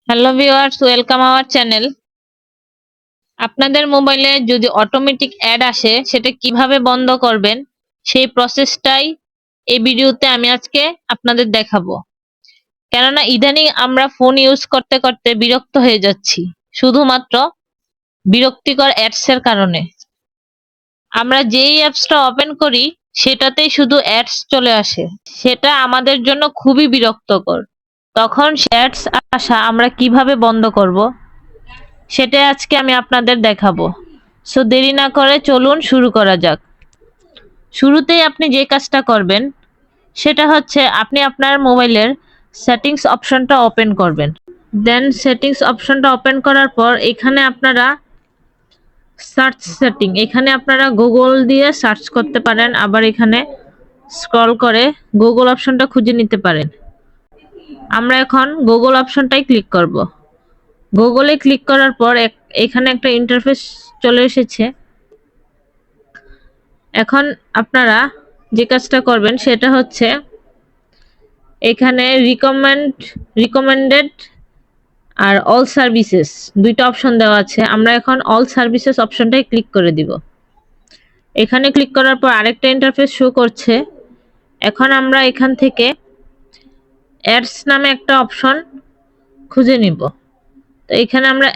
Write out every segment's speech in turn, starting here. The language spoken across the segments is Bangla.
Hello viewers, welcome our channel. আপনাদের মোবাইলে যদি অটোমেটিক অ্যাড আসে সেটা কিভাবে বন্ধ করবেন সেই প্রসেসটাই এই ভিডিওতে আমি আজকে আপনাদের দেখাবো। কেননা ইদানিং আমরা ফোন ইউজ করতে করতে বিরক্ত হয়ে যাচ্ছি শুধুমাত্র বিরক্তিকর অ্যাডস এর কারণে। আমরা যেই অ্যাপসটা ওপেন করি সেটাতেই শুধু অ্যাডস চলে আসে, সেটা আমাদের জন্য খুবই বিরক্তকর। তখন অ্যাডস আসা আমরা কিভাবে বন্ধ করব সেটাই আজকে আমি আপনাদের দেখাবো। সো দেরি না করে চলুন শুরু করা যাক। শুরুতেই আপনি যে কাজটা করবেন সেটা হচ্ছে আপনি আপনার মোবাইলের সেটিংস অপশনটা ওপেন করবেন। দেন সেটিংস অপশনটা ওপেন করার পর এখানে আপনারা সার্চ সেটিং, এখানে আপনারা গুগল দিয়ে সার্চ করতে পারেন, আবার এখানে স্ক্রল করে গুগল অপশনটা খুঁজে নিতে পারেন। আমরা এখন গুগল অপশনটাই ক্লিক করব। গুগলে ক্লিক করার পর এখানে একটা ইন্টারফেস চলে এসেছে। এখন আপনারা যে কাজটা করবেন সেটা হচ্ছে এখানে রিকমেন্ডেড আর অল সার্ভিসেস দুইটা অপশন দেওয়া আছে। আমরা এখন অল সার্ভিসেস অপশনটাই ক্লিক করে দিব। এখানে ক্লিক করার পর আরেকটা ইন্টারফেস শো করছে। এখন আমরা এখান থেকে অ্যাডস নামে একটা অপশন খুঁজে নিব। তো এখানে আমরা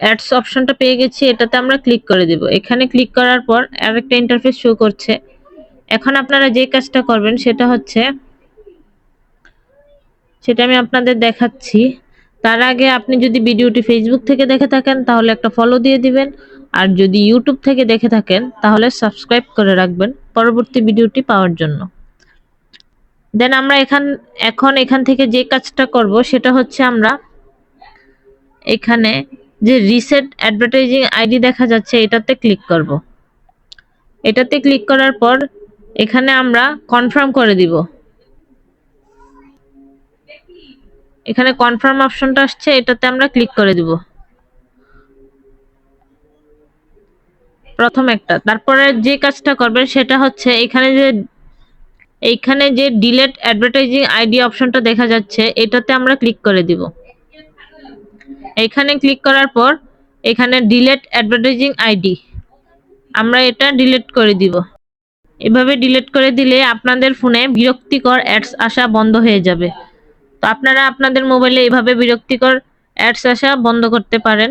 অ্যাডস অপশনটা পেয়ে গেছি, এটাতে আমরা ক্লিক করে দিব। এখানে ক্লিক করার পর আরেকটা ইন্টারফেস শো করছে। এখন আপনারা যে কাজটা করবেন সেটা হচ্ছে, সেটা আমি আপনাদের দেখাচ্ছি। তার আগে আপনি যদি ভিডিওটি ফেসবুক থেকে দেখে থাকেন তাহলে একটা ফলো দিয়ে দিবেন, আর যদি ইউটিউব থেকে দেখে থাকেন তাহলে সাবস্ক্রাইব করে রাখবেন পরবর্তী ভিডিওটি পাওয়ার জন্য। দেন আমরা এখন এখান থেকে যে কাজটা করব সেটা হচ্ছে আমরা এখানে যে রিসেট অ্যাডভার্টাইজিং আইডি দেখা যাচ্ছে এটাতে ক্লিক করব। এটাতে ক্লিক করার পর এখানে আমরা কনফার্ম করে দিব। এখানে কনফার্ম অপশনটা আসছে, এটাতে আমরা ক্লিক করে দিব প্রথম একটা। তারপরে যে কাজটা করবেন সেটা হচ্ছে এইখানে যে ডিলেট অ্যাডভার্টাইজিং আইডি অপশনটা দেখা যাচ্ছে এটাতে আমরা ক্লিক করে দিব। এখানে ক্লিক করার পর এখানে ডিলেট অ্যাডভার্টাইজিং আইডি, আমরা এটা ডিলিট করে দিব। এভাবে ডিলিট করে দিলে আপনাদের ফোনে বিরক্তিকর অ্যাডস আসা বন্ধ হয়ে যাবে। তো আপনারা আপনাদের মোবাইলে এভাবে বিরক্তিকর অ্যাডস আসা বন্ধ করতে পারেন।